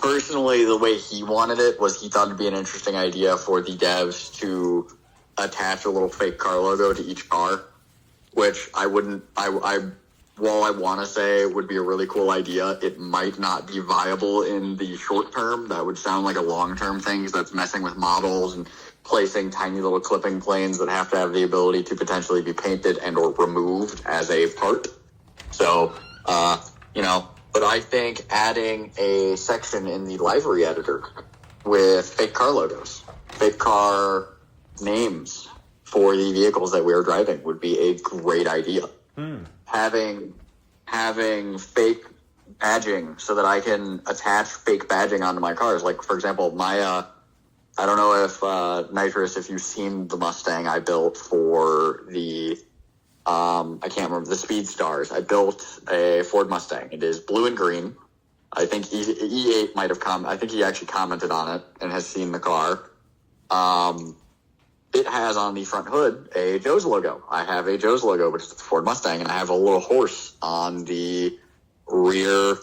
personally, the way he wanted it was he thought it'd be an interesting idea for the devs to attach a little fake car logo to each car, which I wouldn't. While I want to say it would be a really cool idea, it might not be viable in the short term. That would sound like a long-term thing, because that's messing with models and placing tiny little clipping planes that have to have the ability to potentially be painted and or removed as a part. So, but I think adding a section in the livery editor with fake car logos, fake car names for the vehicles that we are driving would be a great idea. Having fake badging so that I can attach fake badging onto my cars. Like, for example, I don't know if, Nitrous, if you've seen the Mustang I built for the, I can't remember, the Speed Stars. I built a Ford Mustang. It is blue and green. I think E8 might have I think he actually commented on it and has seen the car. It has on the front hood a Joe's logo. I have a Joe's logo, which is the Ford Mustang, and I have a little horse on the rear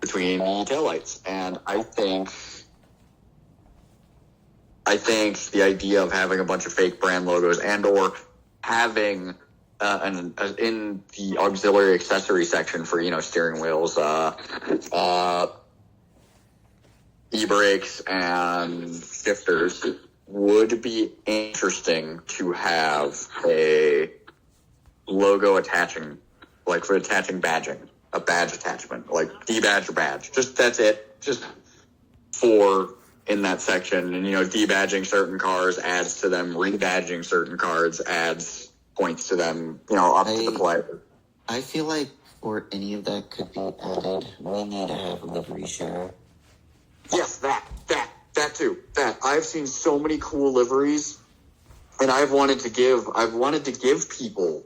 between the taillights. And I think the idea of having a bunch of fake brand logos and or having in the auxiliary accessory section for, steering wheels, e-brakes and shifters would be interesting to have a logo attaching, like for attaching badging, a badge attachment, like debadge or badge. Just that's it. Just for in that section, and debadging certain cars adds to them, rebadging certain cars adds points to them. Up to the player. I feel like for any of that could be added, we need to have a livery share. Yes, that too. I've seen so many cool liveries, and I've wanted to give people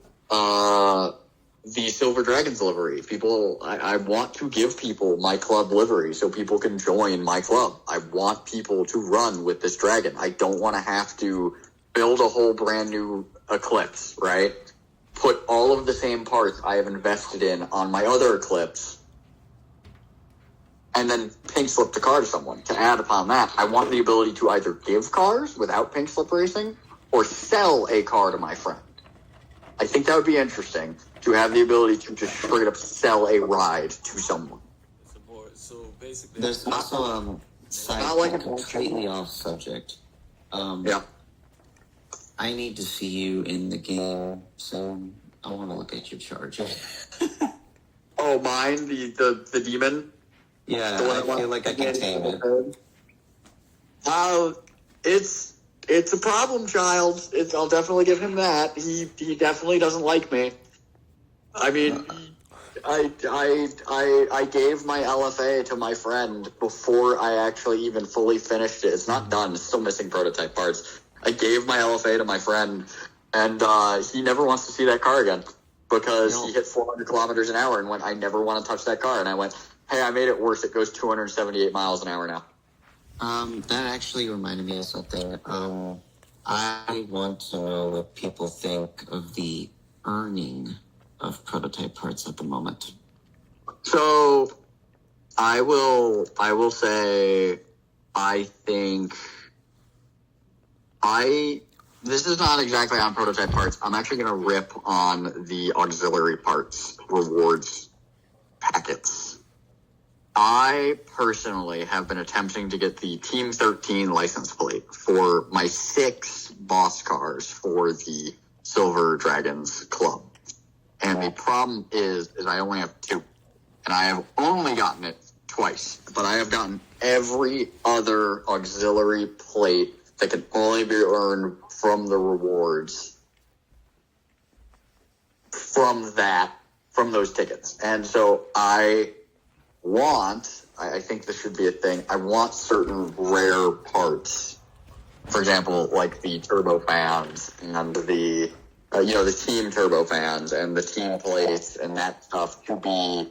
the Silver Dragons livery. I want to give people my club livery so people can join my club. I want people to run with this dragon. I don't want to have to build a whole brand new Eclipse, right? Put all of the same parts I have invested in on my other Eclipse, and then pink slip the car to someone. To add upon that, I want the ability to either give cars without pink slip racing or sell a car to my friend. I think that would be interesting, to have the ability to just straight up sell a ride to someone. So basically, there's also completely off subject. Yeah. I need to see you in the game soon. I want to look at your charger. Oh, mine, the demon. Yeah, I feel like I can tame it. It's a problem child. I'll definitely give him that. He definitely doesn't like me. I mean, I gave my LFA to my friend before I actually even fully finished it. It's not done. It's still missing prototype parts. I gave my LFA to my friend, and he never wants to see that car again because he hit 400 kilometers an hour and went, I never want to touch that car. And I went, hey, I made it worse. It goes 278 miles an hour now. That actually reminded me of something. I want to know what people think of the earning of prototype parts at the moment. So I will say, I think this is not exactly on prototype parts. I'm actually going to rip on the auxiliary parts rewards packets. I personally have been attempting to get the Team 13 license plate for my 6 boss cars for the Silver Dragons Club. And the problem is I only have 2. And I have only gotten it twice. But I have gotten every other auxiliary plate that can only be earned from the rewards from those tickets. And so I think this should be a thing. I want certain rare parts. For example, like the turbo fans and the team turbo fans and the team plates and that stuff to be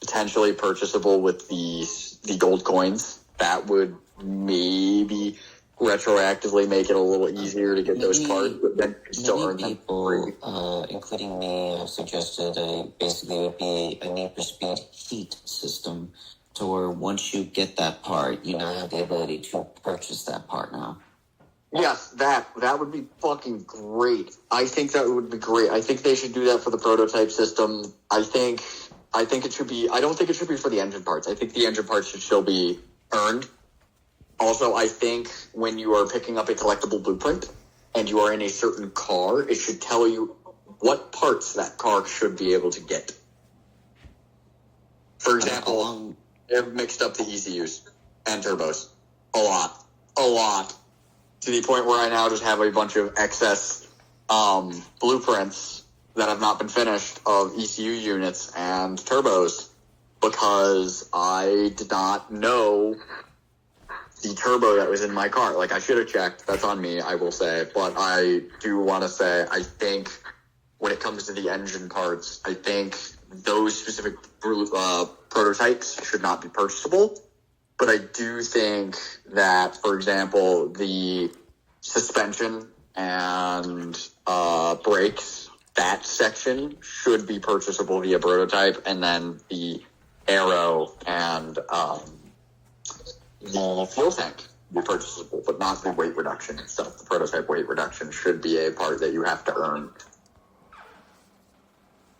potentially purchasable with the gold coins. That would maybe retroactively make it a little easier to get those parts, but then you still earn them. People, including me, have suggested basically would be a Need for Speed heat system to So where once you get that part, you now have the ability to purchase that part now. Yes, that would be fucking great. I think that would be great. I think they should do that for the prototype system. I think it should be. I don't think it should be for the engine parts. I think the engine parts should still be earned. Also, I think when you are picking up a collectible blueprint and you are in a certain car, it should tell you what parts that car should be able to get. For example, they've mixed up the ECUs and turbos a lot. To the point where I now just have a bunch of excess blueprints that have not been finished of ECU units and turbos because I did not know the turbo that was in my car. Like, I should have checked. That's on me, I will say. But I do want to say, I think when it comes to the engine parts, I think those specific prototypes should not be purchasable. But I do think that, for example, the suspension and brakes, that section should be purchasable via prototype, and then the aero and the fuel tank be purchasable, but not the weight reduction itself. The prototype weight reduction should be a part that you have to earn.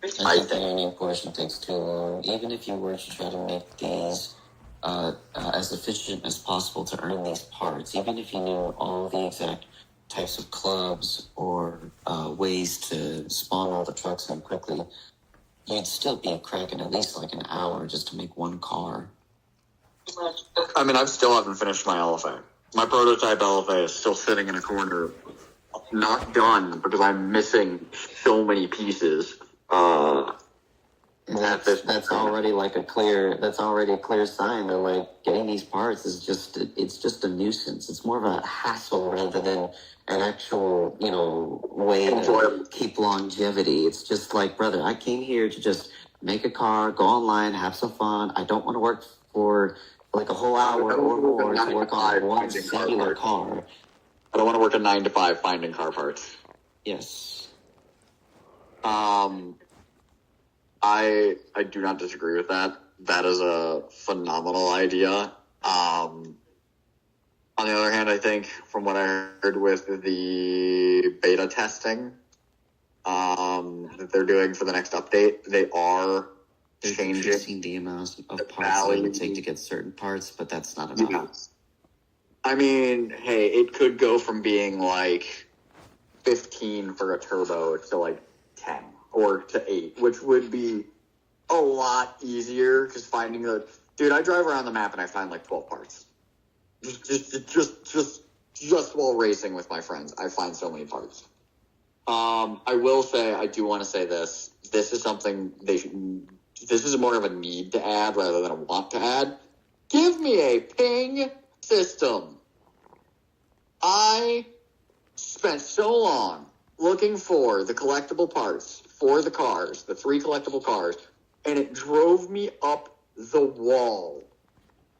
I think the earning portion takes too long. Even if you were to try to make these as efficient as possible to earn these parts, even if you knew all the exact types of clubs or ways to spawn all the trucks in quickly, you'd still be cracking at least like an hour just to make one car. I mean, I still haven't finished my LFA. My prototype LFA is still sitting in a corner, not done because I'm missing so many pieces. That's already a clear sign that like getting these parts is just a nuisance. It's more of a hassle rather than an actual, way to keep longevity. It's just like, brother, I came here to just make a car, go online, have some fun. I don't want to work for like a whole hour or more to work on one singular car. I don't want to work a 9 to 5 finding car parts. Yes. I do not disagree with that. That is a phenomenal idea. On the other hand, I think from what I heard with the beta testing that they're doing for the next update, they are changing the amount of parts that it would take to get certain parts, but that's not enough. Yeah. I mean, hey, it could go from being like 15 for a turbo to like 10 or to 8, which would be a lot easier because finding dude, I drive around the map and I find like 12 parts. Just while racing with my friends, I find so many parts. I will say, I do want to say this. This is something this is more of a need to add rather than a want to add. Give me a ping system. I spent so long looking for the collectible parts for the cars, the 3 collectible cars, and it drove me up the wall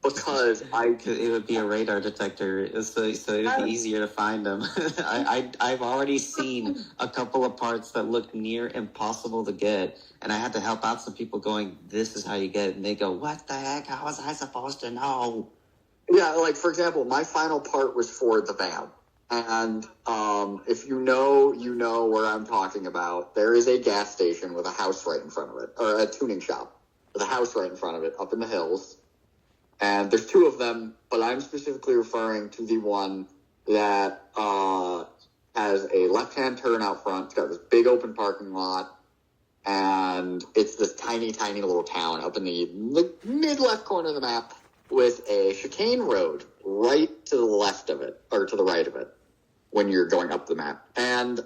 because it would be a radar detector, so it would be easier to find them. I've already seen a couple of parts that look near impossible to get, and I had to help out some people going, this is how you get it, and they go, what the heck, how was I supposed to know? Yeah, like, for example, my final part was for the van. And if you know where I'm talking about. There is a gas station with a house right in front of it, or a tuning shop with a house right in front of it up in the hills. And there's 2 of them, but I'm specifically referring to the one that has a left-hand turn out front. It's got this big open parking lot, and it's this tiny, tiny little town up in the mid-left corner of the map with a chicane road right to the left of it, or to the right of it, when you're going up the map. And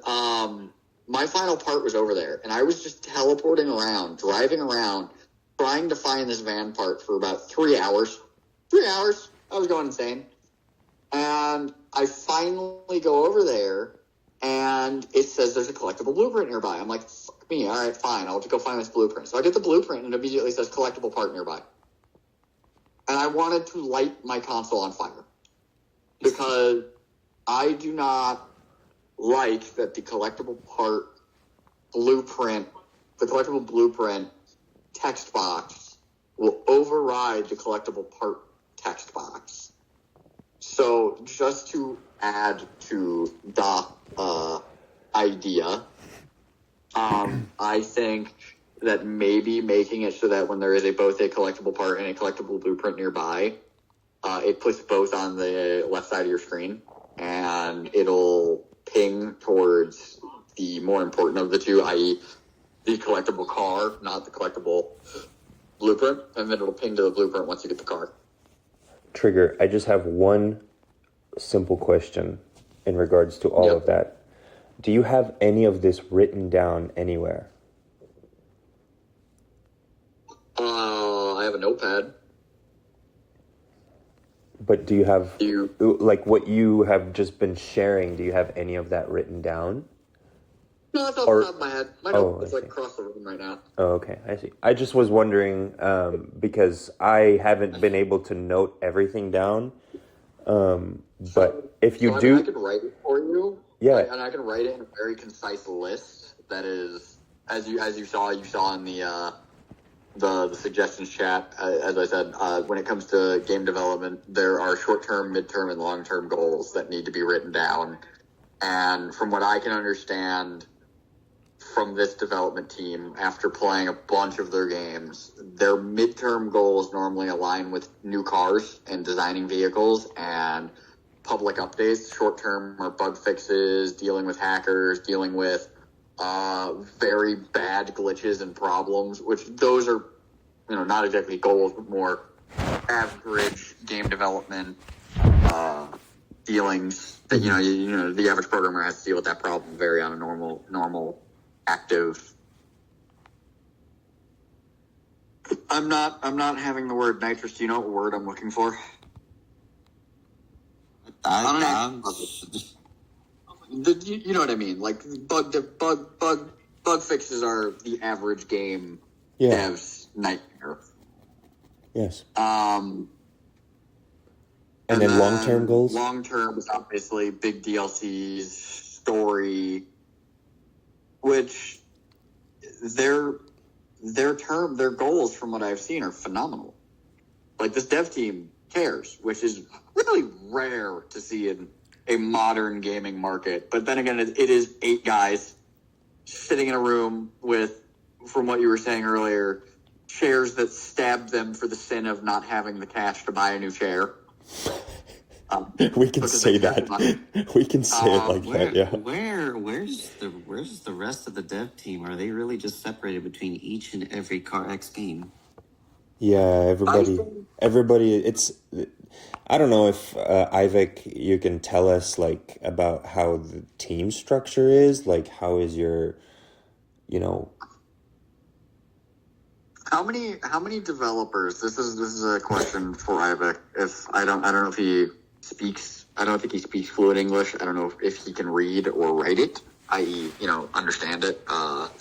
my final part was over there, and I was just teleporting around, driving around, trying to find this van part for about 3 hours. 3 hours. I was going insane. And I finally go over there, and it says there's a collectible blueprint nearby. I'm like, fuck me. All right, fine. I'll have to go find this blueprint. So I get the blueprint, and it immediately says collectible part nearby. And I wanted to light my console on fire. Because I do not like that the collectible blueprint text box will override the collectible part text box. So just to add to the idea, I think that maybe making it so that when there is both a collectible part and a collectible blueprint nearby, it puts both on the left side of your screen, and it'll ping towards the more important of the two, i.e. the collectible car, not the collectible blueprint, and then it'll ping to the blueprint once you get the car. Trigger, I just have one simple question in regards to all of that. Do you have any of this written down anywhere? I have a notepad. But do you have, like what you have just been sharing, do you have any of that written down? No, that's off the top of my head. My notebook's like across the room right now. Oh, okay, I see. I just was wondering, because I haven't been able to note everything down. But if you do... I can write it for you. Yeah. And I can write it in a very concise list that is, as you saw in the suggestions chat, as I said, when it comes to game development, there are short-term, mid-term, and long-term goals that need to be written down. And from what I can understand from this development team, after playing a bunch of their games, their midterm goals normally align with new cars and designing vehicles and public updates. Short-term are bug fixes, dealing with hackers, dealing with very bad glitches and problems, which those are, not exactly goals, but more average game development dealings that, the average programmer has to deal with that problem very on a normal active. I'm not having the word nitrous. Do you know what word I'm looking for? You know what I mean? Like bug fixes are the average game dev's nightmare. Yes. And then long-term goals? Long-term is obviously big DLCs, story, which their goals from what I've seen are phenomenal. Like this dev team cares, which is really rare to see in a modern gaming market. But then again, it is 8 guys sitting in a room with, from what you were saying earlier, chairs that stabbed them for the sin of not having the cash to buy a new chair. We can say that. We can say it like that. Yeah. Where's the rest of the dev team? Are they really just separated between each and every CarX game? Yeah, everybody. It's. I don't know if Ivek, you can tell us like about how the team structure is. Like, how is your, How many developers? This is a question for Ivek. I don't know if he speaks. I don't think he speaks fluent English. I don't know if he can read or write it, i.e., understand it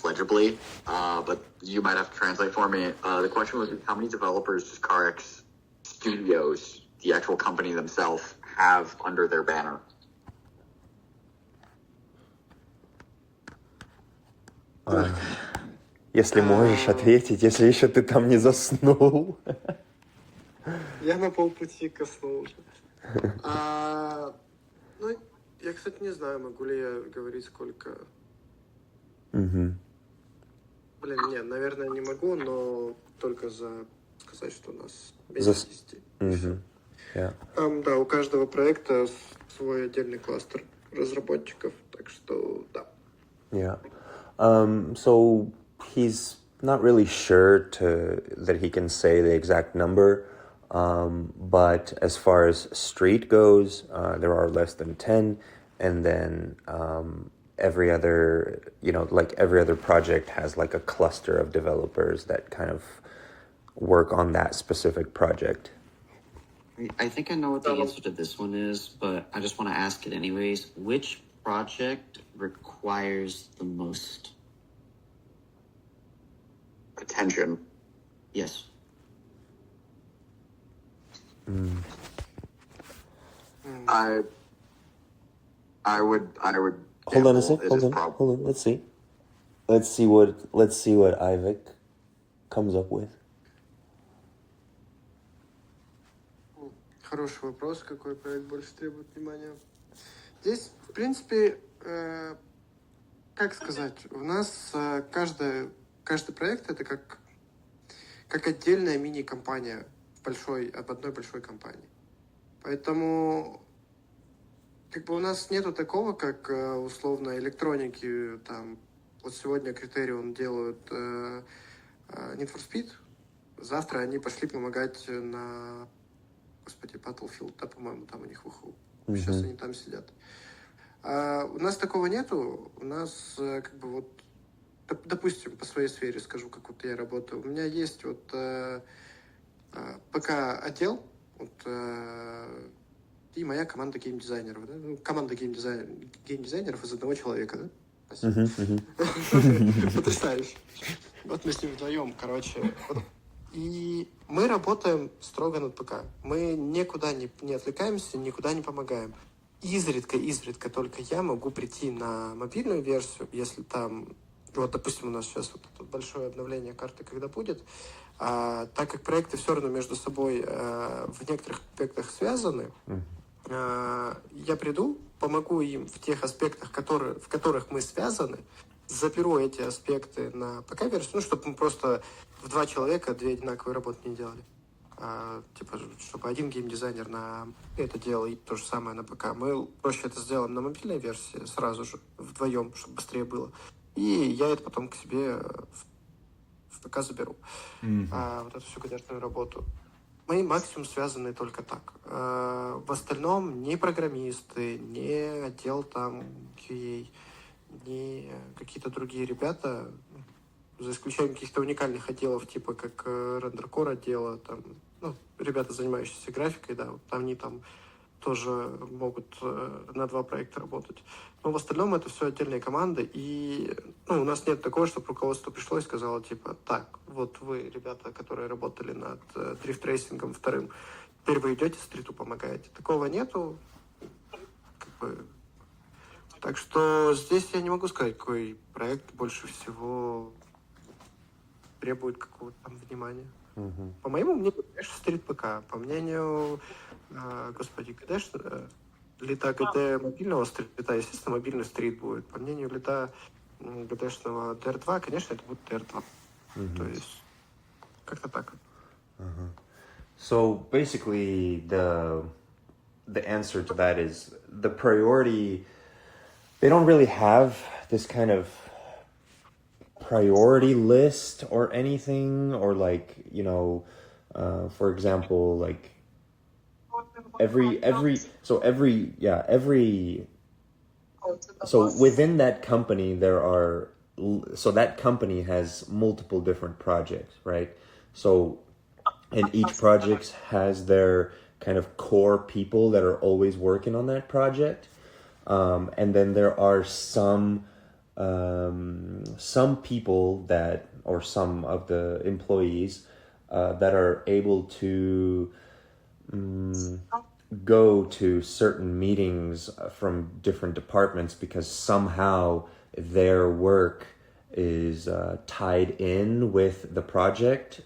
legibly. But you might have to translate for me. The question was, how many developers does CarX Studios, the actual company themselves, have under their banner? Если можешь ответить, если еще ты там не заснул. Я на полпути коснул уже. Я, кстати, не знаю, могу ли я говорить, сколько... Блин, нет, наверное, не могу, но только сказать, что у нас меньше 10. Да, у каждого проекта свой отдельный кластер разработчиков, так что да. Yeah. So he's not really sure that he can say the exact number, but as far as Street goes, there are less than 10, and then every other project has like a cluster of developers that kind of work on that specific project. I think I know what the answer to this one is, but I just want to ask it anyways. Which project requires the most attention? Yes. I would. Hold on a sec. Hold on. Let's see what Ivek comes up with. Хороший вопрос, какой проект больше требует внимания. Здесь, в принципе, как сказать, у нас каждый проект это как отдельная мини-компания об одной большой компании. Поэтому как бы у нас нету такого, как условно электроники, там, вот сегодня Criterion делают Need for Speed, завтра они пошли помогать на, господи, Battlefield, да, по-моему, там у них выхлоп. Сейчас они там сидят. У нас такого нету, у нас как бы вот, допустим, по своей сфере скажу, как вот я работаю. У меня есть вот ПК-отдел, вот, и моя команда геймдизайнеров. Да? Ну, команда геймдизайнеров из одного человека, да? Потрясающе. Вот мы с ним вдвоем, короче. И мы работаем строго над ПК. Мы никуда не отвлекаемся, никуда не помогаем. Изредка только я могу прийти на мобильную версию, если там, вот, допустим, у нас сейчас вот это большое обновление карты, когда будет, так как проекты все равно между собой в некоторых аспектах связаны, я приду, помогу им в тех аспектах, в которых мы связаны, заберу эти аспекты на ПК-версию, ну, чтобы мы просто в 2 человека 2 одинаковые работы не делали. Типа, чтобы один геймдизайнер на это делал и то же самое на ПК. Мы проще это сделаем на мобильной версии сразу же, вдвоем, чтобы быстрее было. И я это потом к себе в ПК заберу. Вот эту всю конечную работу. Мы максимум связаны только так. В остальном ни программисты, ни отдел там QA, ни какие-то другие ребята, за исключением каких-то уникальных отделов, типа как рендер-кор отдела, там, ну, ребята, занимающиеся графикой, да, вот они там тоже могут на 2 проекта работать. Но в остальном это все отдельные команды, и у нас нет такого, чтобы руководство пришло и сказало, типа, так, вот вы, ребята, которые работали над дрифт-рейсингом 2, теперь вы идете стриту помогаете. Такого нету. Как бы. Так что здесь я не могу сказать, какой проект больше всего требует какого-то там внимания. По моему мнению, конечно, стрит ПК. По мнению, господи, конечно, лита ГД мобильного стрита, естественно, мобильный стрит будет. По мнению лита ГДшного DR2, конечно, это будет DR2. То есть, как-то так. So basically, the answer to that is the priority. They don't really have this kind of priority list or anything, or like, you know, for example, like so within that company that company has multiple different projects, right? So, and each project has their kind of core people that are always working on that project, and then there are some people that, or some of the employees that are able to go to certain meetings from different departments because somehow their work is tied in with the project,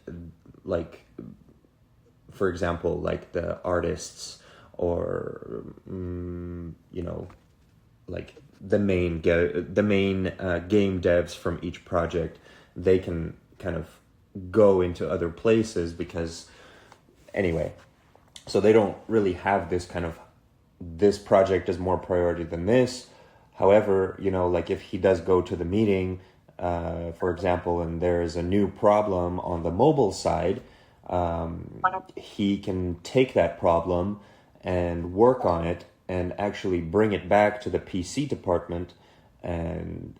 like, for example, like the artists, or you know, like the main game devs from each project. They can kind of go into other places because, anyway, so they don't really have this kind of, this project is more priority than this. However, you know, like if he does go to the meeting, for example, and there is a new problem on the mobile side, he can take that problem and work on it and actually bring it back to the PC department, and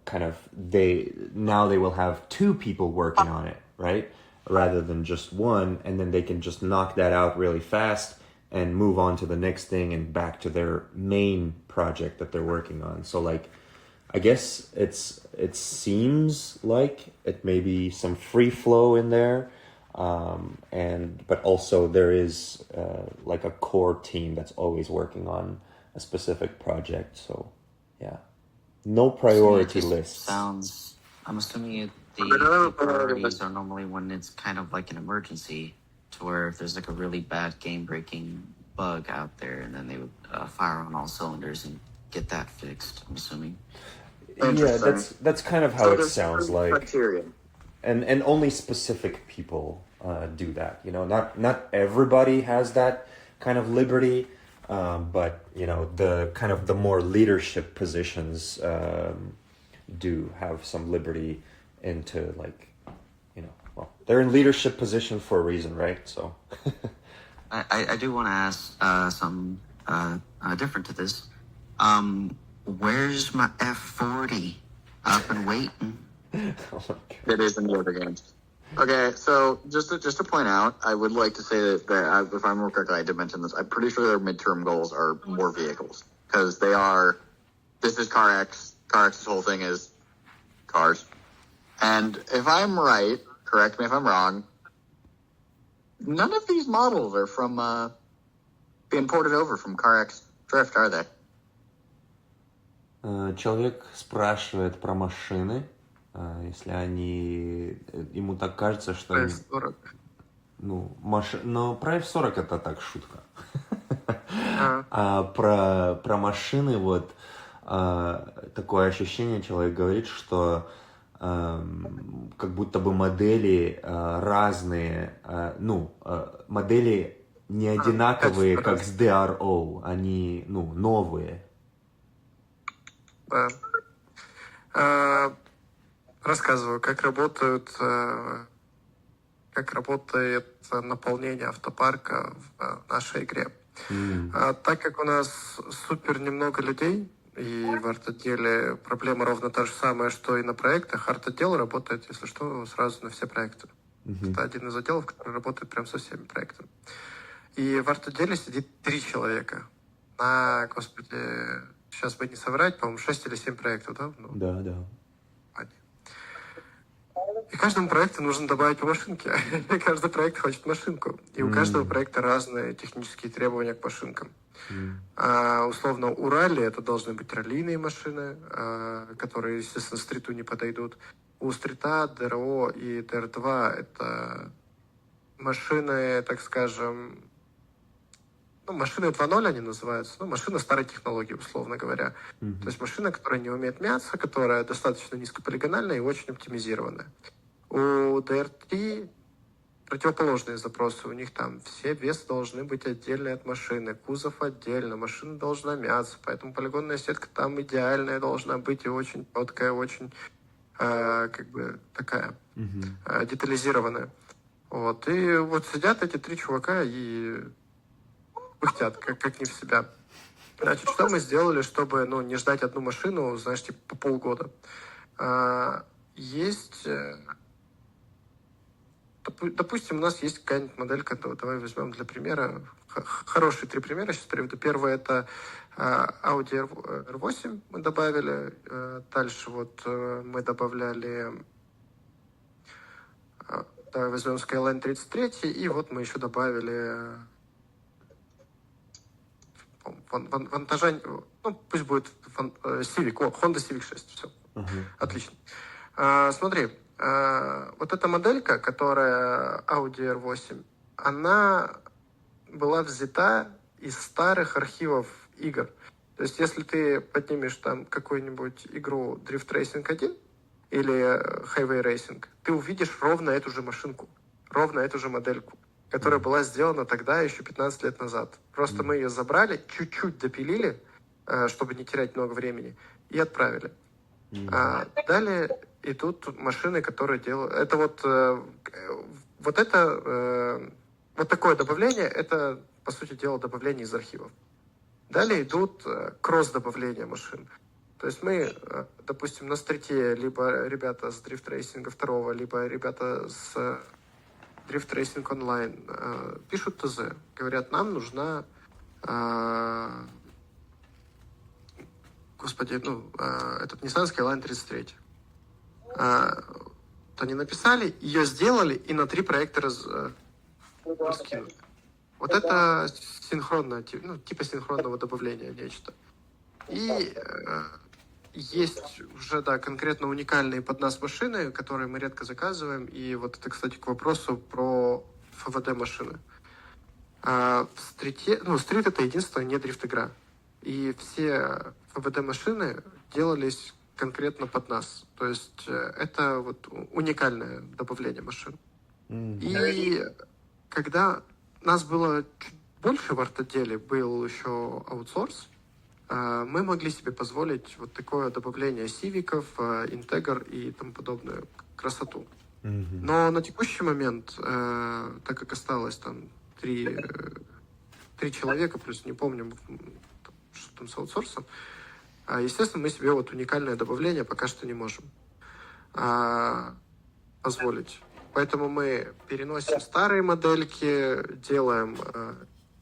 kind of they will have 2 people working on it, right? Rather than just one, and then they can just knock that out really fast and move on to the next thing and back to their main project that they're working on. So like, I guess it seems like it may be some free flow in there, but also there is like a core team that's always working on a specific project. So yeah, no priority lists. I'm assuming the priorities are normally when it's kind of like an emergency. to where if there's like a really bad game-breaking bug out there, and then they would fire on all cylinders and get that fixed, I'm assuming. Yeah, that's kind of how So it there's sounds certain like. criteria. And only specific people do that. You know, not everybody has that kind of liberty, but you know, the kind of the more leadership positions do have some liberty into, like, you know, well, they're in leadership position for a reason, right? So I do want to ask something different to this. Where's my F40? I've been waiting. oh my God. It is in the other games. Okay, so just to point out, I would like to say that if I remember correctly, I did mention this. I'm pretty sure their midterm goals are more vehicles, because they are. This is CarX. CarX's whole thing is cars. And if I'm right, correct me if I'm wrong, none of these models are from being ported over from CarX Drift, are they? Человек спрашивает про машины, если они... Ему так кажется, что... они- PS40. Ну, но про F40 это так, шутка. А, А про машины вот такое ощущение, человек говорит, что как будто бы модели разные, модели не одинаковые, качество как с DRO, они, новые. да. Рассказываю, как работает наполнение автопарка в нашей игре. Так как у нас супер немного людей, и в арт-отделе проблема ровно та же самая, что и на проектах, арт-отдел работает, если что, сразу на все проекты. Это один из отделов, который работает прям со всеми проектами. И в арт-отделе сидит 3 человека на, господи, сейчас бы не соврать, по-моему, 6 или 7 проектов, да? Ну, Да. и каждому проекту нужно добавить по машинке. Каждый проект хочет машинку. И у каждого проекта разные технические требования к машинкам. Условно, у ралли это должны быть раллийные машины, которые, естественно, стриту не подойдут. У стрита, ДРО и ДР2 это машины, так скажем, машины 2.0 они называются, машина старой технологии, условно говоря. То есть машина, которая не умеет мяться, которая достаточно низкополигональная и очень оптимизированная. У DR3 противоположные запросы. У них там все весы должны быть отдельные от машины, кузов отдельно, машина должна мяться, поэтому полигонная сетка там идеальная должна быть и очень четкая, очень такая детализированная. Вот. И вот сидят эти 3 чувака и пыхтят, как не в себя. Значит, что мы сделали, чтобы не ждать одну машину, знаешь, типа по полгода? Есть... Допустим, у нас есть какая-нибудь моделька, давай возьмем для примера, хорошие 3 примера, сейчас приведу. Первое — это Audi R8 мы добавили, дальше вот мы добавляли, давай возьмем Skyline 33, и вот мы еще добавили вантажа, пусть будет Civic, Honda Civic 6, все, отлично. Смотри, вот эта моделька, которая Audi R8, она была взята из старых архивов игр. То есть, если ты поднимешь там какую-нибудь игру Drift Racing 1 или Highway Racing, ты увидишь ровно эту же машинку, ровно эту же модельку, которая была сделана тогда, еще 15 лет назад. Просто мы ее забрали, чуть-чуть допилили, чтобы не терять много времени, и отправили. Далее идут машины, которые делают... Это вот такое добавление, это, по сути дела, добавление из архивов. Далее идут кросс-добавления машин. То есть мы, допустим, на стрите либо ребята с Drift Racing 2, либо ребята с Drift Racing Online пишут ТЗ. Говорят, нам нужна... этот Nissan Skyline 33. Они написали, ее сделали и на 3 проекта раскинули. Вот это синхронное, типа синхронного добавления нечто. И есть уже, конкретно уникальные под нас машины, которые мы редко заказываем. И вот это, кстати, к вопросу про ФВД машины. А в стрите, стрит это единственная не дрифт-игра. И все ФВД машины делались конкретно под нас. То есть это вот уникальное добавление машин. И когда нас было чуть больше в арт-отделе, был еще аутсорс, мы могли себе позволить вот такое добавление сивиков, интегр и тому подобную красоту. Но на текущий момент, так как осталось там три человека, плюс не помню, что там с аутсорсом, естественно, мы себе вот уникальное добавление пока что не можем позволить. Поэтому мы переносим старые модельки, делаем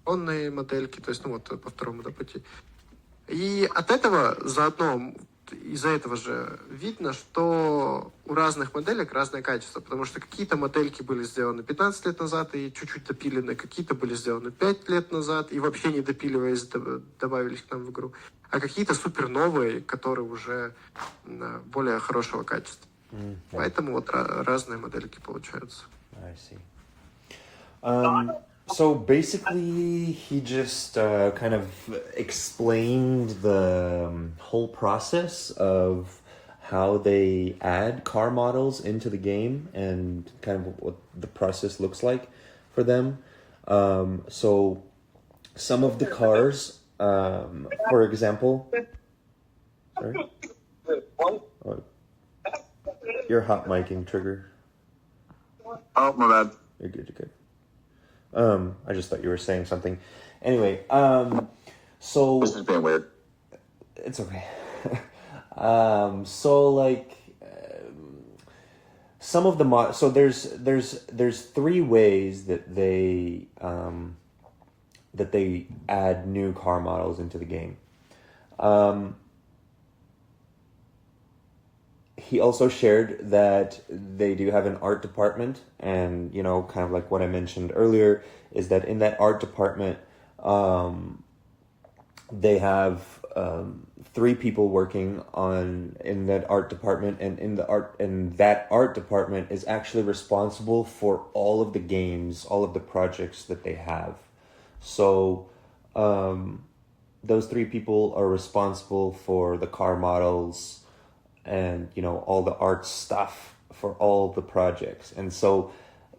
онные модельки, то есть, по второму пути. И от этого заодно, из-за этого же видно, что у разных моделек разное качество, потому что какие-то модельки были сделаны 15 лет назад и чуть-чуть допилены, какие-то были сделаны 5 лет назад и вообще не допиливаясь добавились к нам в игру, а какие-то супер новые, которые уже более хорошего качества. Поэтому вот разные модельки получаются. I see. So basically, he just kind of explained the whole process of how they add car models into the game and kind of what the process looks like for them. So some of the cars, for example... Sorry? Oh, you're hot micing, Trigger. Oh, my bad. You're good, you're good. I just thought you were saying something. Anyway, so... This is being weird. It's okay. So like, some of the so there's three ways that they add new car models into the game. He also shared that they do have an art department, and kind of like what I mentioned earlier is that in that art department, they have 3 people working in that art department, and that art department is actually responsible for all of the games, all of the projects that they have. So those 3 people are responsible for the car models and all the art stuff for all the projects. And so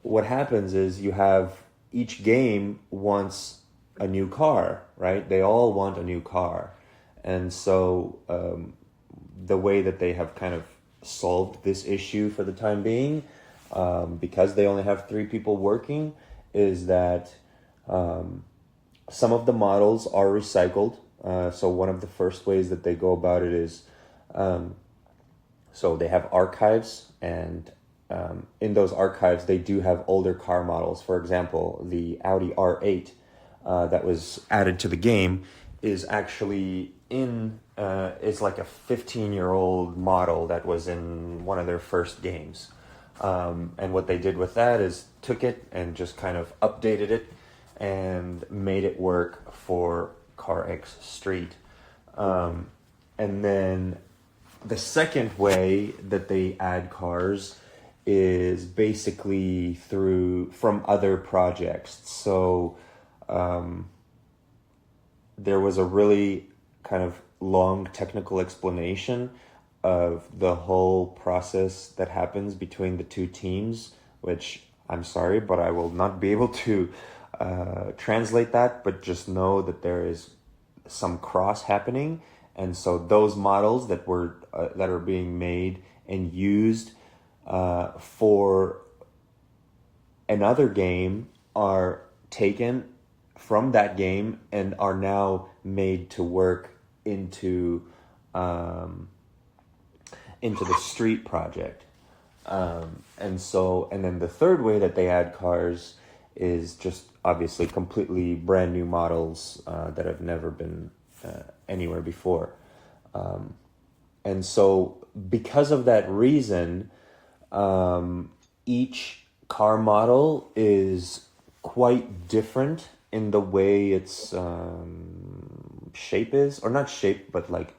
what happens is you have each game wants a new car, right? They all want a new car. And so the way that they have kind of solved this issue for the time being, because they only have 3 people working, is that some of the models are recycled. So one of the first ways that they go about it is, so they have archives, and in those archives they do have older car models. For example, the Audi R8 that was added to the game is actually it's like a 15-year-old model that was in one of their first games. And what they did with that is took it and just kind of updated it and made it work for CarX Street. And then the second way that they add cars is basically from other projects. So there was a really kind of long technical explanation of the whole process that happens between the 2 teams, which I'm sorry, but I will not be able to translate that, but just know that there is some cross happening. And so those models that are being made and used for another game are taken from that game and are now made to work into the Street project. And then the third way that they add cars is just obviously completely brand new models that have never been anywhere before. And so because of that reason, each car model is quite different in the way its shape is, or not shape, but like,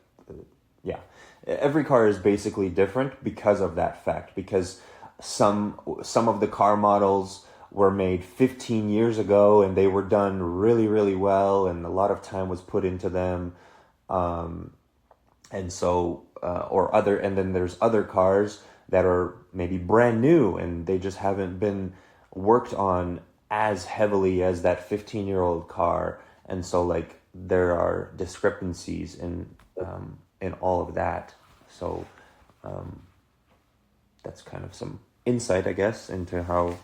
yeah. Every car is basically different because of that fact, because some of the car models were made 15 years ago and they were done really, really well, and a lot of time was put into them. And so, and then there's other cars that are maybe brand new and they just haven't been worked on as heavily as that 15-year-old car. And so, like, there are discrepancies in all of that. So, that's kind of some insight, I guess, into how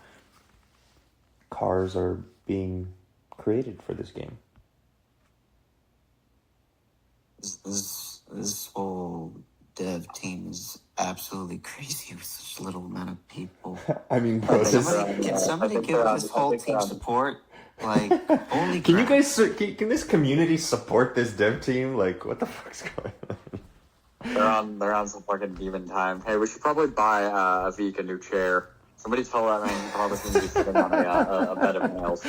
cars are being created for this game. This whole dev team is absolutely crazy with such little amount of people. I mean, bro, Can somebody give this whole team support? Like, holy can crap. you guys can this community support this dev team? Like, what the fuck's going on? They're on some fucking demon time. Hey, we should probably buy Avik a new chair. Somebody tell that man he probably needs to be sitting on a bed of nails.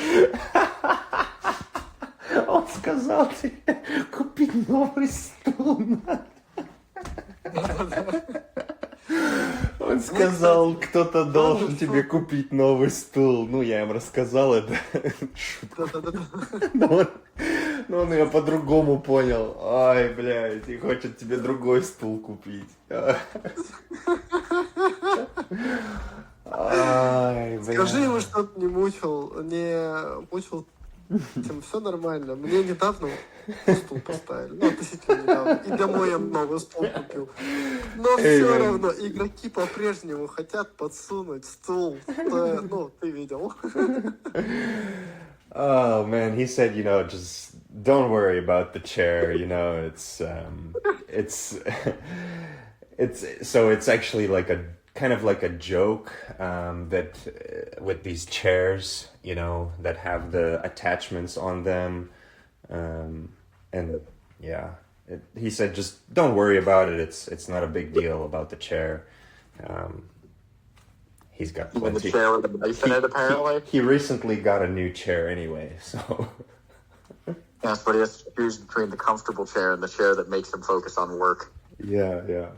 Он сказал тебе купить новый стул. Он сказал, кто-то должен тебе купить новый стул. Ну, я им рассказал это. Но он ее по-другому понял. Ай, блядь, и хочет тебе другой стул купить. Ай, блядь. Скажи ему, чтоб не мучил тем все нормально. Мне недавно стул поставили. Ну, относительно недавно. И домой я новый стул купил. Но все равно игроки по-прежнему хотят подсунуть стул. Ну, ты видел. Oh man, he said, just don't worry about the chair. It's actually like a kind of like a joke that with these chairs, that have the attachments on them, and yeah, he said just don't worry about it. It's not a big deal about the chair. He's got plenty. The chair with the knife in it, apparently. He recently got a new chair anyway, so. Yes, but he has to choose between the comfortable chair and the chair that makes him focus on work. Yeah.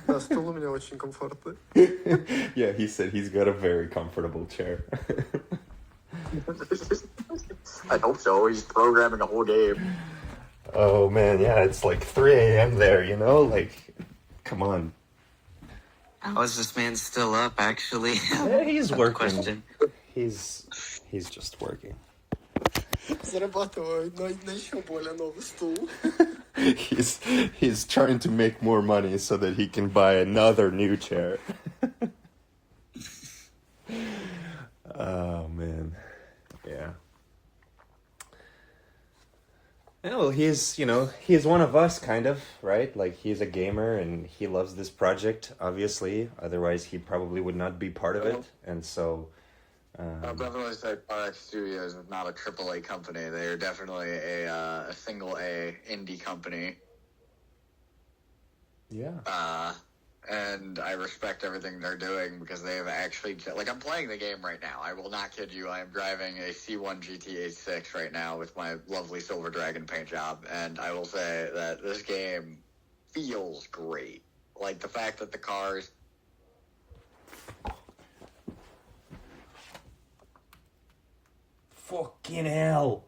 Да, стул у меня очень комфортный. Yeah, he said he's got a very comfortable chair. I hope so. He's programming a whole game. Oh man, yeah, it's like 3 a.m. there, like, come on. How is this man still up, actually? Yeah, he's working. Question. He's just working. Зарабатываю на еще более новый стул. He's trying to make more money so that he can buy another new chair. Oh man, yeah. Well, he's one of us, kind of, right? Like, he's a gamer and he loves this project, obviously. Otherwise, he probably would not be part of it. And so, I'll definitely say CarX Studios is not a AAA company. They are definitely a single A indie company. Yeah. And I respect everything they're doing because they have actually, like, I'm playing the game right now. I will not kid you. I am driving a C1 GTA 6 right now with my lovely Silver Dragon paint job. And I will say that this game feels great. Like, the fact that the cars... Fucking hell.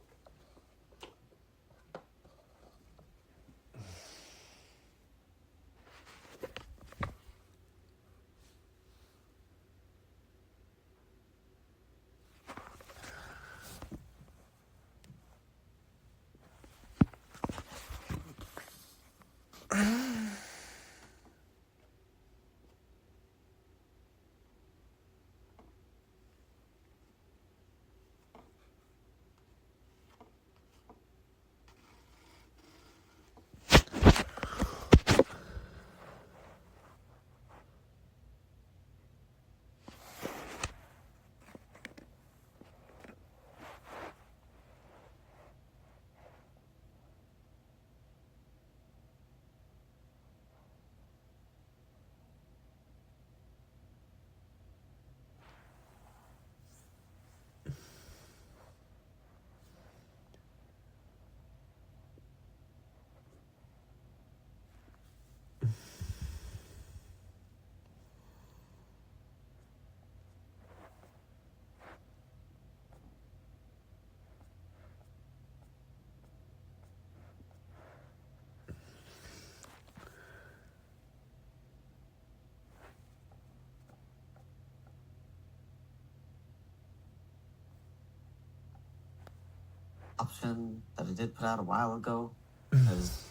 option that I did put out a while ago, because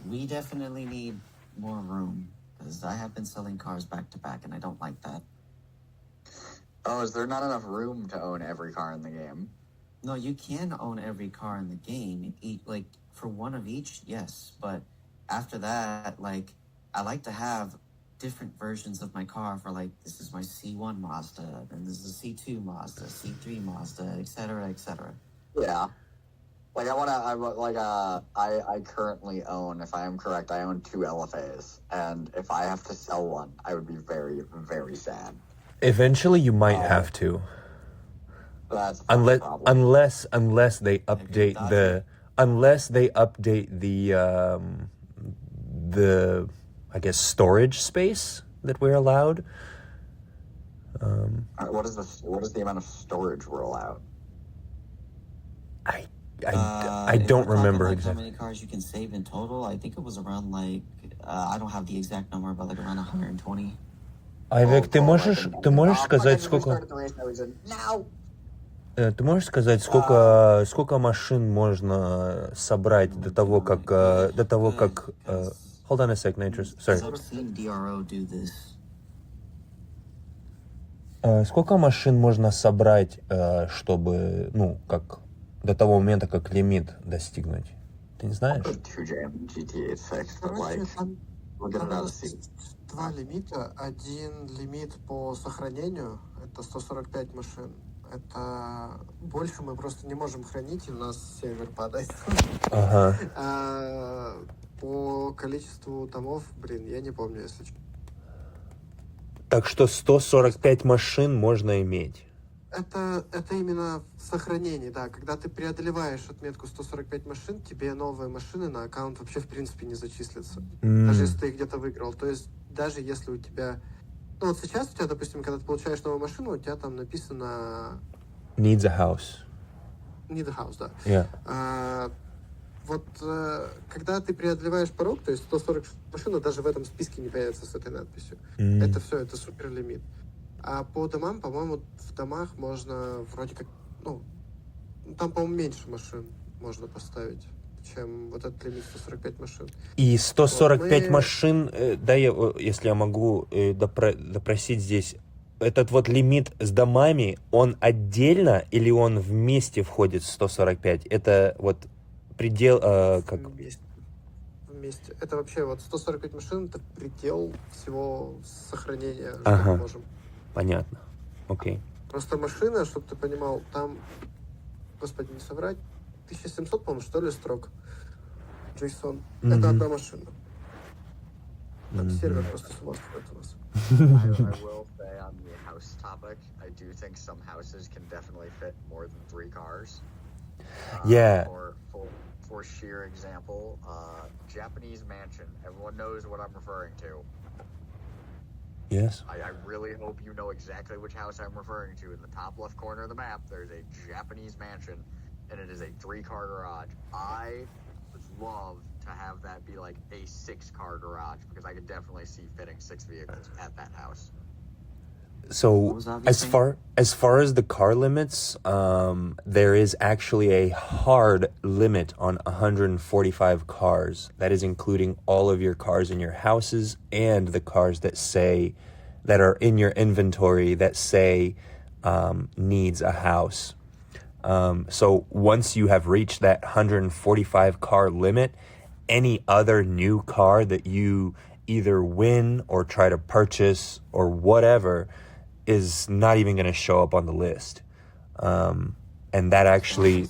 we definitely need more room, because I have been selling cars back to back and I don't like that. Oh, is there not enough room to own every car in the game? No, you can own every car in the game, like for one of each, yes, but after that, like, I like to have different versions of my car for, like, this is my C1 Mazda, and this is a C2 Mazda, C3 Mazda, etc., etc. Yeah. Like, I currently own, if I am correct, I own 2 LFAs, and if I have to sell one, I would be very, very sad. Eventually, you might have to. That's unless they Okay, update the I guess storage space that we're allowed. What is the amount of storage we're allowed? I If don't we're remember talking, like, exactly. how many cars you can save in total. I think it was around, like, I don't have the exact number, but like around 120. Айвек, ты можешь сказать, сколько... No. Ты можешь сказать, сколько машин можно собрать до того, как... Hold on a sec, Nitrous. Sorry. I've seen DRO do this. Сколько машин можно собрать, чтобы, как до того момента, как лимит достигнуть? Ты не знаешь? Короче, там есть 2 лимита. Один лимит по сохранению, это 145 машин. Это больше мы просто не можем хранить, и у нас сервер падает. Ага. А по количеству томов, я не помню, если честно. Так что 145 машин можно иметь. Это именно в сохранении, да. Когда ты преодолеваешь отметку 145 машин, тебе новые машины на аккаунт вообще в принципе не зачислятся. Даже если ты их где-то выиграл. То есть даже если у тебя... Ну вот сейчас у тебя, допустим, когда ты получаешь новую машину, у тебя там написано... Needs a house. Need a house, да. Yeah. Когда ты преодолеваешь порог, то есть 140 машин, даже в этом списке не появится с этой надписью. Это все, это супер лимит. А по домам, по-моему, в домах можно вроде как, там, по-моему, меньше машин можно поставить, чем вот этот лимит 145 машин. И 145 машин, если я могу допросить здесь, этот вот лимит с домами, он отдельно или он вместе входит в 145? Это вот предел... как? Вместе. Это вообще 145 машин, это предел всего сохранения, что Ага. мы можем. Понятно. Окей. Просто машина, чтобы ты понимал, там, господи, не соврать, 1700, по-моему, что ли, строк. JSON. Это одна машина. Там сервер просто с ума сходит у нас. I will say on the house topic, I do think some houses can definitely fit more than 3 cars. Yeah. For sheer example, Japanese mansion. Everyone knows what I'm referring to. Yes. I really hope you know exactly which house I'm referring to. In the top left corner of the map, there's a Japanese mansion, and it is a 3-car garage. I would love to have that be like a 6-car garage, because I could definitely see fitting 6 vehicles at that house. So as far as the car limits, there is actually a hard limit on 145 cars. That is including all of your cars in your houses and the cars that are in your inventory that say needs a house. So once you have reached that 145 car limit, any other new car that you either win or try to purchase or whatever is not even going to show up on the list. And that actually,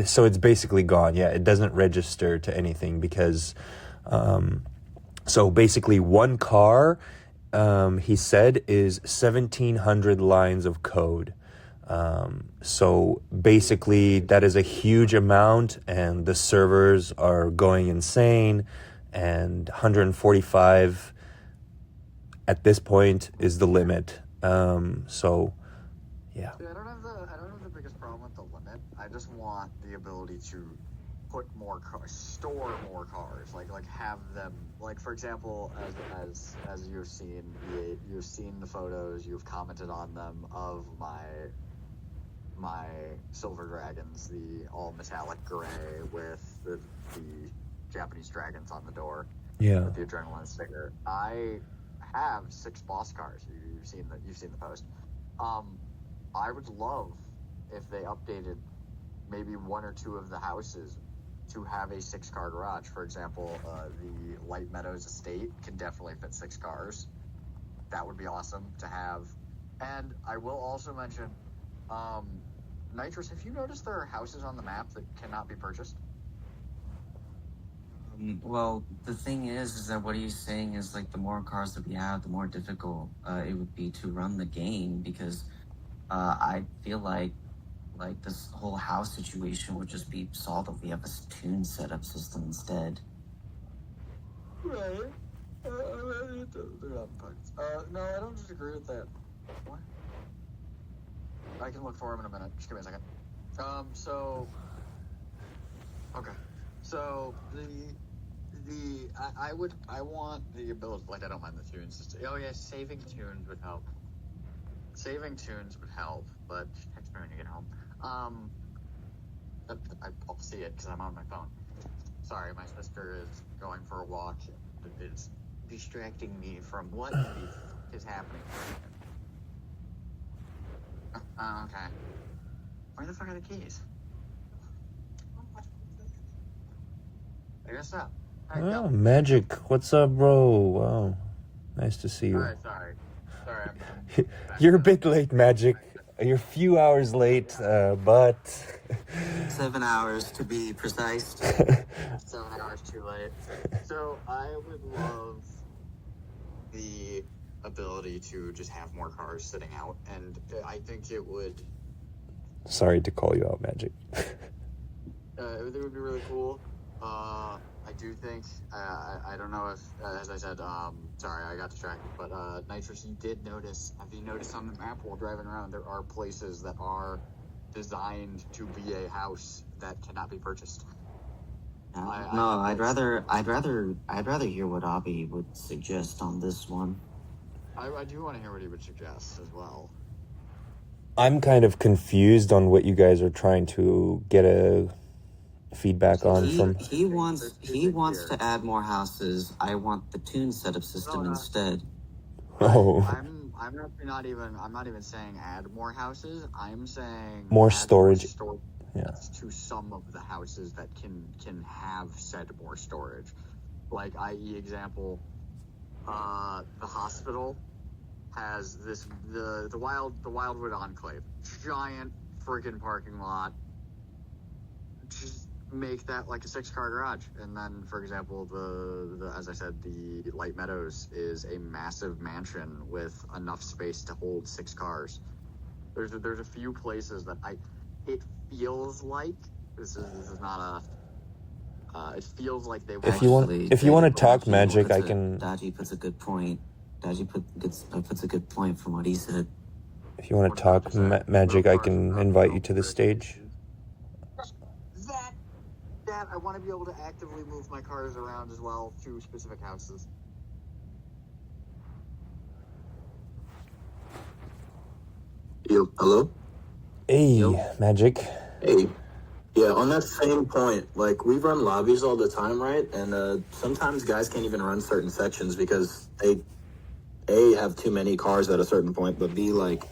so it's basically gone. Yeah, it doesn't register to anything because, so basically one car, he said, is 1,700 lines of code. So basically that is a huge amount and the servers are going insane, and 145 at this point is the limit. So yeah. See, I don't have the biggest problem with the limit. I just want the ability to put more cars, store more cars, like have them, like for example, as you've seen the photos, you've commented on them of my silver dragons, the all metallic gray with the Japanese dragons on the door. Yeah. With the adrenaline sticker. I have 6 boss cars. You've seen the post. I would love if they updated maybe 1 or 2 of the houses to have a 6-car garage. For example, the Light Meadows estate can definitely fit 6 cars. That would be awesome to have. And I will also mention, Nitrous, have you noticed there are houses on the map that cannot be purchased? Well, the thing is that what he's saying is like the more cars that we have, the more difficult it would be to run the game, because I feel like this whole house situation would just be solved if we have a tune setup system instead. Right. They're not bugs. No, I don't disagree with that. What? I can look for him in a minute. Just give me a second. Okay. So I want the ability, like, I don't mind the tunes system. Oh yeah, saving tunes would help. Saving tunes would help, but text me when you get home. I'll see it because I'm on my phone. Sorry, my sister is going for a walk. It's distracting me from what is happening. Okay. Where the fuck are the keys? I guess so. Oh, Magic. What's up, bro? Wow. Nice to see you. Alright, sorry. You're a bit late, Magic. You're a few hours late, but... 7 hours to be precise. 7 hours too late. So I would love the ability to just have more cars sitting out, and I think it would... Sorry to call you out, Magic. it would be really cool. I do think, I don't know if, as I said, sorry, I got distracted, but Nitrous, you did notice, have you noticed on the map while driving around, there are places that are designed to be a house that cannot be purchased. I'd rather hear what Abby would suggest on this one. I do want to hear what he would suggest as well. I'm kind of confused on what you guys are trying to get a feedback on from. He wants to add more houses. I want the tune setup system instead. Oh. I'm not even saying add more houses. I'm saying more storage. Yeah. To some of the houses that can have said more storage. Like, i.e. example, the hospital has the Wildwood Enclave. Giant freaking parking lot. Just make that like a 6-car garage. And then, for example, the as I said, the Light Meadows is a massive mansion with enough space to hold 6 cars. There's a few places that it feels like this is not a it feels like they if you want to talk Magic, I can. Daji puts a good point. Daji puts a good point from what he said. If you want to talk Magic, I can invite you to the stage. That I want to be able to actively move my cars around as well to specific houses. Hello? Hey, Magic. Hey. Yeah, on that same point, like, we run lobbies all the time, right? And sometimes guys can't even run certain sections because they, A, have too many cars at a certain point, but B, like,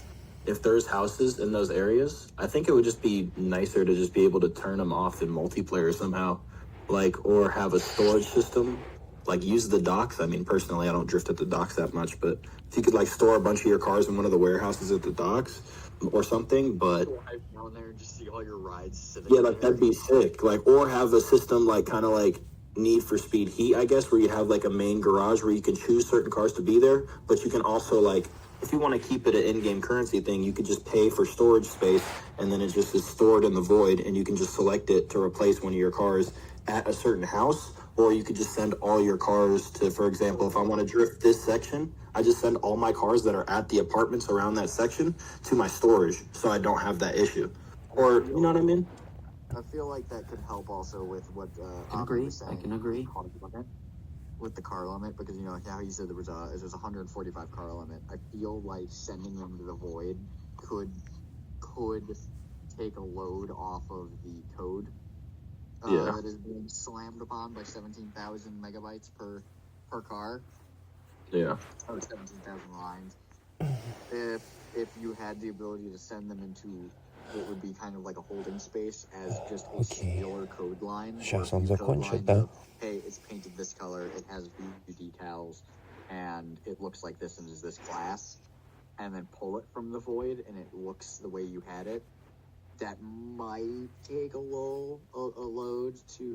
if there's houses in those areas, I think it would just be nicer to just be able to turn them off in multiplayer somehow. Like, or have a storage system, like, use the docks. I mean, personally, I don't drift at the docks that much, but if you could, like, store a bunch of your cars in one of the warehouses at the docks or something, but... Down there and just see all your rides sitting yeah, like, that'd be sick. Like, or have a system, like, kind of like Need for Speed Heat, I guess, where you have, like, a main garage where you can choose certain cars to be there, but you can also, like, if you want to keep it an in-game currency thing, you could just pay for storage space, and then it just is stored in the void, and you can just select it to replace one of your cars at a certain house, or you could just send all your cars to, for example, if I want to drift this section, I just send all my cars that are at the apartments around that section to my storage, so I don't have that issue. Or, you know what I mean? I feel like that could help also with what I can agree. With the car limit, because, you know, like how you said there was a 145 car limit. I feel like sending them to the void could take a load off of the code that is being slammed upon by 17,000 megabytes per car. Yeah. Or 17,000 lines. If you had the ability to send them into what would be kind of like a holding space as just a singular code line. Сейчас or a он code закончит, line да? of, hey, it's painted this color, it has these decals, and it looks like this and is this class, and then pull it from the void and it looks the way you had it, that might take a load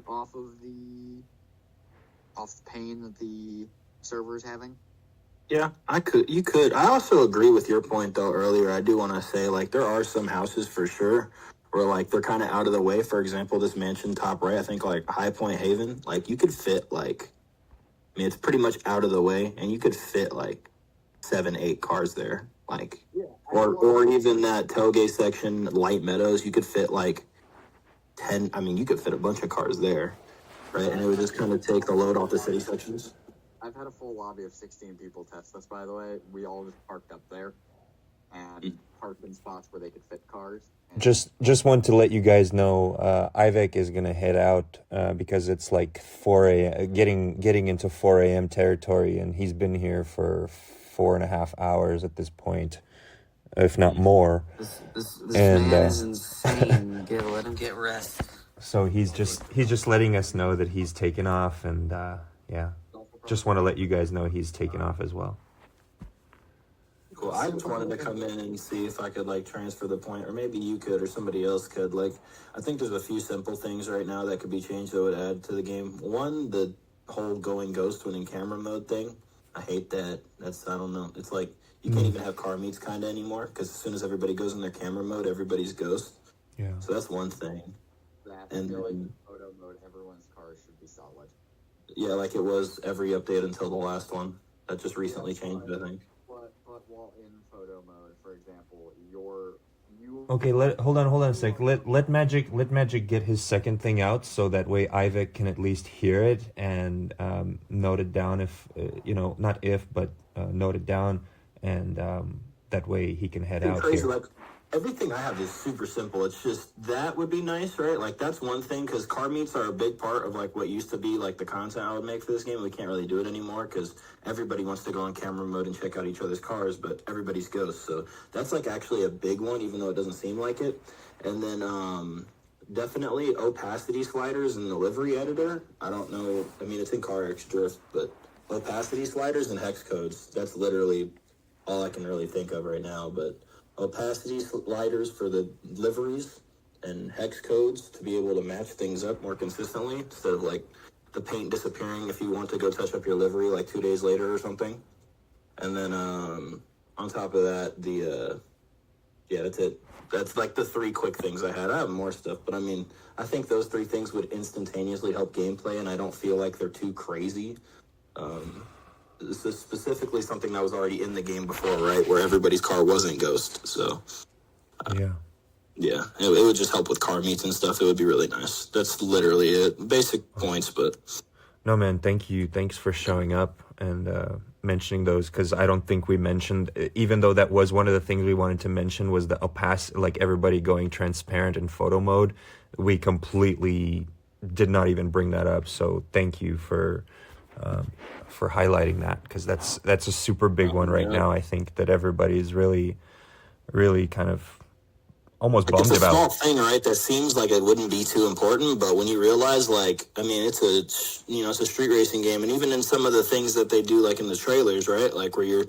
off the pain that the server is having. Yeah, you could. I also agree with your point though earlier. I do want to say like there are some houses for sure where like they're kind of out of the way. For example, this mansion top right, I think like High Point Haven, like you could fit like, I mean it's pretty much out of the way, and you could fit like 7-8 cars there, like or even that tailgate section, Light Meadows, you could fit like 10. I mean you could fit a bunch of cars there, right? And it would just kind of take the load off the city sections. I've had a full lobby of 16 people test this, by the way. We all just parked up there and parked in spots where they could fit cars. Just want to let you guys know, Ivek is gonna head out because it's like 4 a.m. getting into 4 a.m. territory, and he's been here for 4.5 hours at this point, if not more. This man is insane. Let him get rest. So he's just letting us know that he's taken off, and yeah. Just want to let you guys know he's taken off as well. Cool. I just wanted to come in and see if I could like transfer the point, or maybe you could, or somebody else could. Like, I think there's a few simple things right now that could be changed that would add to the game. One, the whole going ghost when in camera mode thing. I hate that. I don't know. It's like you can't even have car meets kind of anymore because as soon as everybody goes in their camera mode, everybody's ghost. Yeah. So that's one thing. And in photo mode, everyone's cars should be solid. Yeah, like it was every update until the last one. That just recently changed, I think. But while in photo mode, for example, Okay, hold on a sec. Let Magic get his second thing out, so that way Ivek can at least hear it and note it down. If not if, but note it down, and that way he can head out crazy, here. like, everything I have is super simple. It's just that would be nice, right? Like that's one thing, because car meets are a big part of like what used to be like the content I would make for this game. We can't really do it anymore because everybody wants to go on camera mode and check out each other's cars, but everybody's ghosts. So that's like actually a big one, even though it doesn't seem like it. And then definitely opacity sliders in the livery editor. I don't know. I mean, it's in CarX Drift, but opacity sliders and hex codes. That's literally all I can really think of right now, but opacity sliders for the liveries and hex codes to be able to match things up more consistently instead of like the paint disappearing if you want to go touch up your livery like 2 days later or something. And then on top of that, that's it. That's like the 3 quick things I had. I have more stuff, but I mean, I think those 3 things would instantaneously help gameplay, and I don't feel like they're too crazy. This is specifically something that was already in the game before, right? Where everybody's car wasn't ghost. So, yeah, it would just help with car meets and stuff. It would be really nice. That's literally it. Basic points, but... No, man, thank you. Thanks for showing up and mentioning those, because I don't think we mentioned, even though that was one of the things we wanted to mention, was the opacity, like everybody going transparent in photo mode. We completely did not even bring that up. So thank you for highlighting that, because that's a super big one right now. I think that everybody is really kind of almost bummed about. It's a about. small thing, right? That seems like it wouldn't be too important, but when you realize, like, I mean, it's a street racing game, and even in some of the things that they do, like in the trailers, right? Like where you're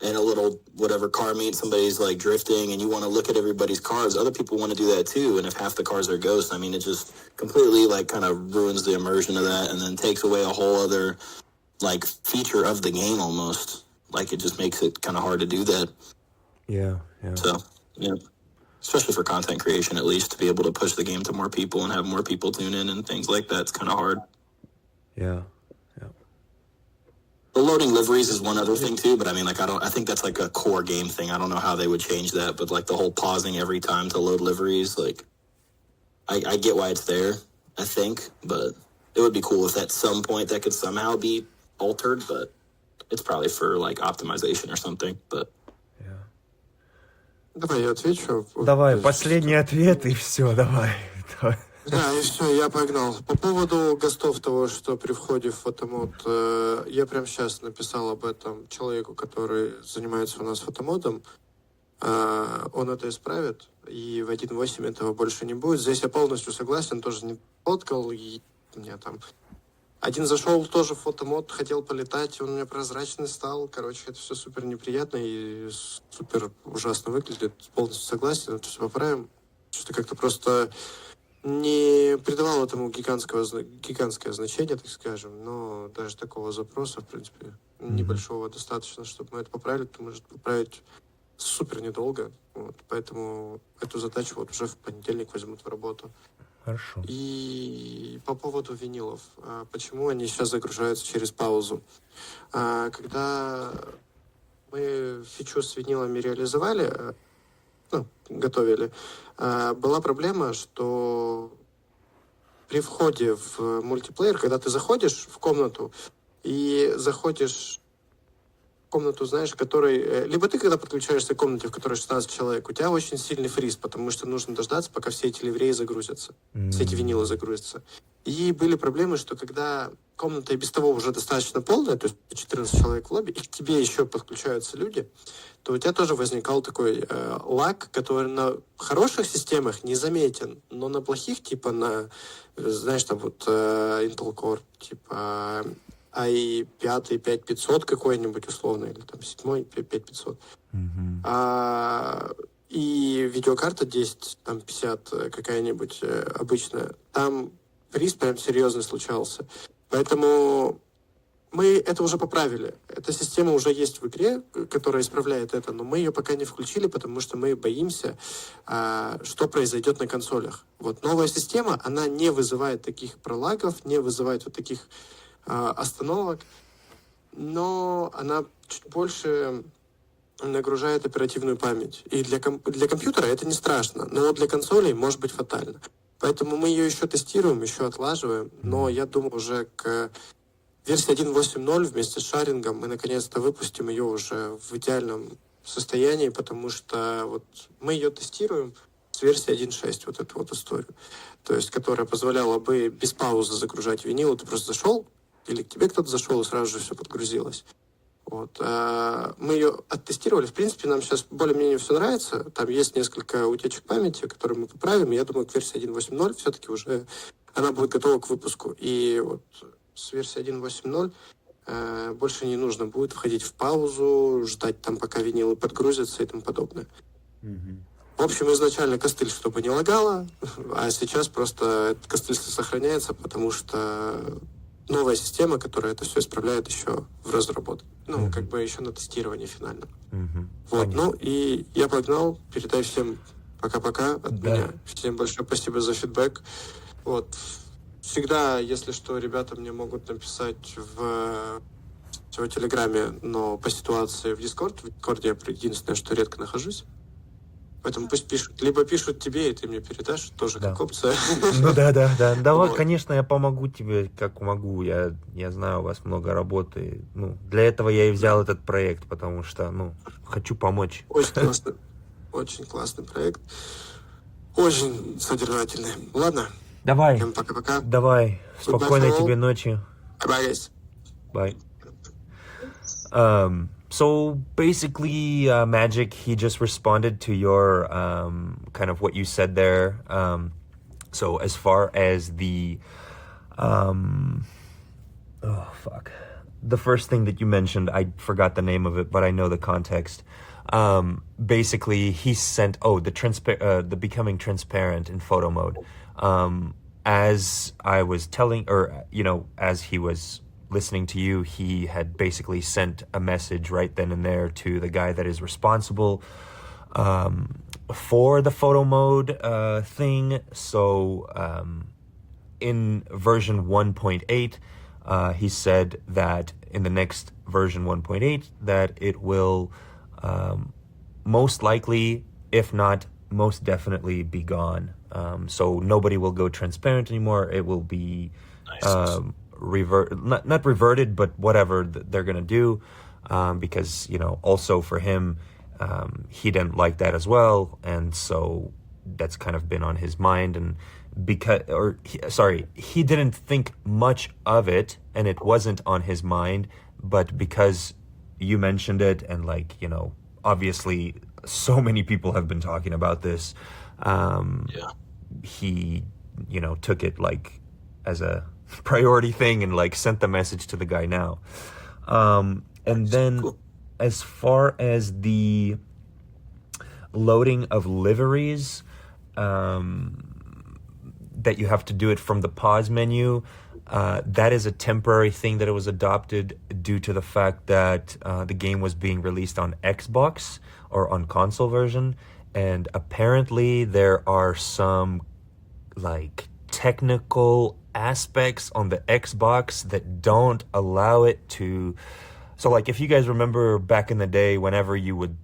in a little whatever car meet, somebody's like drifting, and you want to look at everybody's cars. Other people want to do that too, and if half the cars are ghosts, I mean, it just completely like kind of ruins the immersion of that, and then takes away a whole other like feature of the game almost. Like it just makes it kind of hard to do that. Yeah. So, yeah. Especially for content creation, at least, to be able to push the game to more people and have more people tune in and things like that. It's kind of hard. Yeah. The loading liveries is one other thing too, but I mean, like, I think that's like a core game thing. I don't know how they would change that, but like the whole pausing every time to load liveries, like, I get why it's there, I think, but it would be cool if at some point that could somehow be altered, but it's probably for like optimization or something, but Давай я отвечу. Давай, последний ответ и все, давай. Да, и все, я погнал. По поводу гостов того, что при входе в фотомод, я прямо сейчас написал об этом человеку, который занимается у нас фотомодом. Он это исправит, и в 1.8 этого больше не будет. Здесь я полностью согласен, тоже не фоткал, и у меня там... Один зашел тоже в фотомод, хотел полетать, он у меня прозрачный стал. Короче, это все супер неприятно и супер ужасно выглядит. Полностью согласен, это все поправим. Что-то как-то просто не придавал этому гигантское значение, так скажем. Но даже такого запроса, в принципе, небольшого достаточно, чтобы мы это поправили. То может поправить супер недолго. Вот, поэтому эту задачу вот уже в понедельник возьмут в работу. Хорошо. И по поводу винилов. Почему они сейчас загружаются через паузу? Когда мы фичу с винилами реализовали, готовили, была проблема, что при входе в мультиплеер, когда ты заходишь в комнату и заходишь в комнату, знаешь, в которой... Либо ты, когда подключаешься к комнате, в которой 16 человек, у тебя очень сильный фриз, потому что нужно дождаться, пока все эти ливреи загрузятся, все эти винилы загрузятся. И были проблемы, что когда комната и без того уже достаточно полная, то есть 14 человек в лобби, и к тебе еще подключаются люди, то у тебя тоже возникал такой лаг, который на хороших системах не заметен, но на плохих, типа на, знаешь, там вот Intel Core, типа i5 5500 какой-нибудь условно, или там 7 5500. И видеокарта 10, там 50 какая-нибудь обычная, там фриз прям серьезно случался. Поэтому мы это уже поправили. Эта система уже есть в игре, которая исправляет это, но мы ее пока не включили, потому что мы боимся, что произойдет на консолях. Вот новая система, она не вызывает таких пролагов, не вызывает вот таких остановок, но она чуть больше нагружает оперативную память. И для компьютера это не страшно, но для консолей может быть фатально. Поэтому мы ее еще тестируем, еще отлаживаем, но я думаю, уже к версии 1.8.0 вместе с шарингом мы наконец-то выпустим ее уже в идеальном состоянии, потому что вот мы ее тестируем с версии 1.6, вот эту вот историю. То есть, которая позволяла бы без паузы загружать винил. Ты просто зашел, или к тебе кто-то зашел, и сразу же все подгрузилось. Вот. Мы ее оттестировали. В принципе, нам сейчас более-менее все нравится. Там есть несколько утечек памяти, которые мы поправим. И я думаю, к версии 1.8.0 все-таки уже она будет готова к выпуску. И вот с версии 1.8.0 больше не нужно будет входить в паузу, ждать там, пока винилы подгрузятся и тому подобное. В общем, изначально костыль, чтобы не лагало, а сейчас просто этот костыль сохраняется, потому что новая система, которая это все исправляет, еще в разработке. Ну, как бы еще на тестировании финальном. Вот, понятно. Ну, и я погнал. Передай всем пока-пока от меня. Всем большое спасибо за фидбэк. Вот. Всегда, если что, ребята мне могут написать в Телеграме, но по ситуации в Дискорд. В Дискорде я единственное, что редко нахожусь. Поэтому пусть пишут. Либо пишут тебе, и ты мне передашь, тоже как опция. Ну да. Давай, конечно, я помогу тебе, как могу. Я знаю, у вас много работы. Ну, для этого я и взял этот проект, потому что, хочу помочь. Очень классный проект. Очень содержательный. Ладно? Давай. Всем пока-пока. Давай. Спокойной тебе ночи. Bye, guys. Bye. So basically, Magic, he just responded to your kind of what you said there. So as far as the the first thing that you mentioned, I forgot the name of it, but I know the context. Basically, he sent the becoming transparent in photo mode. As I was telling, or as he was listening to you, he had basically sent a message right then and there to the guy that is responsible for the photo mode thing. So in version 1.8, he said that in the next version 1.8 that it will most likely, if not most definitely, be gone. So nobody will go transparent anymore. It will be not reverted, but whatever they're gonna do, because also for him, he didn't like that as well, and so that's kind of been on his mind. And he didn't think much of it, and it wasn't on his mind, but because you mentioned it, and like, you know, obviously so many people have been talking about this, he, you know, took it like as a priority thing and like sent the message to the guy now. And then as far as the loading of liveries, that you have to do it from the pause menu, that is a temporary thing that it was adopted due to the fact that the game was being released on Xbox or on console version, and apparently there are some like technical aspects on the Xbox that don't allow it to. So like, if you guys remember back in the day, whenever you would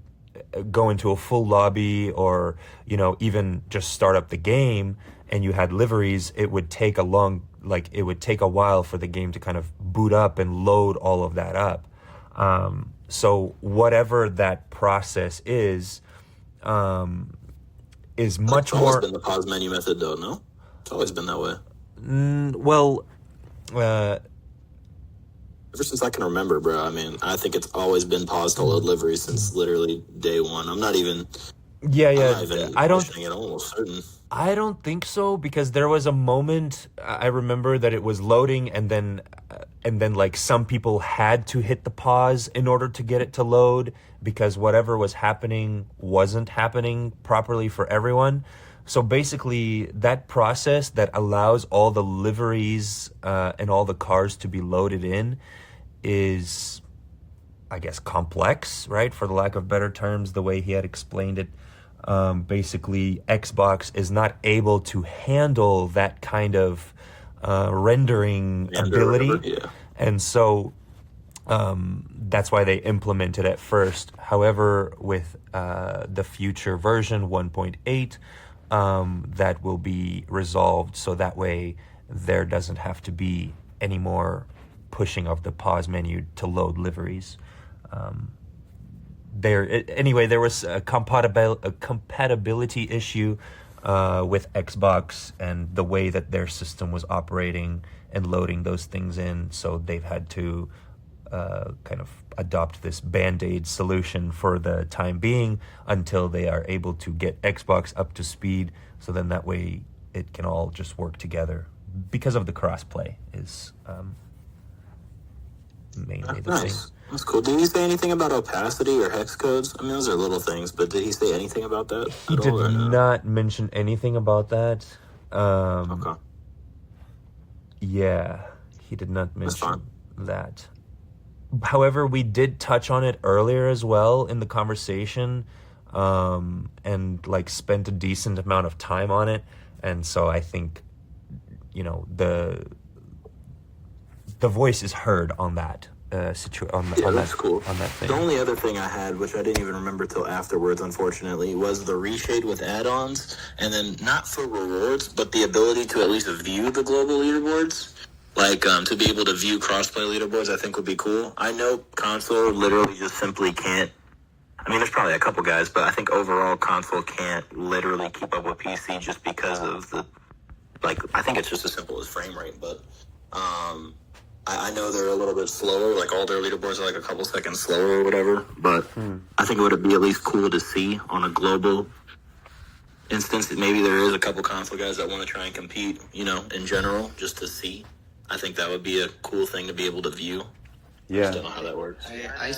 go into a full lobby, or, you know, even just start up the game and you had liveries, it would take a while for the game to kind of boot up and load all of that up. So whatever that process is much It's more. always been the pause menu method, though. No, it's always been that way. Ever since I can remember, bro. I mean, I think it's always been pause to load livery since literally day one. I'm not even. Yeah. I'm not even questioning it. I'm almost certain. I don't think so, because there was a moment I remember that it was loading, and then like some people had to hit the pause in order to get it to load, because whatever was happening wasn't happening properly for everyone. So basically, that process that allows all the liveries and all the cars to be loaded in is, I guess, complex, right? For the lack of better terms, the way he had explained it. Basically, Xbox is not able to handle that kind of rendering ability. And so that's why they implemented it first. However, with the future version 1.8, that will be resolved, so that way there doesn't have to be any more pushing of the pause menu to load liveries. There was a compatibility issue with Xbox and the way that their system was operating and loading those things in, so they've had to kind of adopt this Band-Aid solution for the time being until they are able to get Xbox up to speed, so then that way it can all just work together, because of the crossplay is mainly the thing. That's cool. Did he say anything about opacity or hex codes? I mean, those are little things, but did he say anything about that? He did not mention anything about that. Okay. Yeah, he did not mention that. However, we did touch on it earlier as well in the conversation, and like spent a decent amount of time on it. And so I think, you know, the voice is heard on that That's cool. On that thing. The only other thing I had, which I didn't even remember till afterwards, unfortunately, was the reshade with add-ons, and then not for rewards, but the ability to at least view the global leaderboards. Like, to be able to view crossplay leaderboards, I think would be cool. I know console literally just simply can't. I mean, there's probably a couple guys, but I think overall console can't literally keep up with PC just because of the, like, I think it's just as simple as frame rate, but I know they're a little bit slower, like all their leaderboards are like a couple seconds slower or whatever, but I think it would be at least cool to see on a global instance. Maybe there is a couple console guys that want to try and compete, you know, in general, just to see. I think that would be a cool thing to be able to view. Yeah. I just don't know how that works. I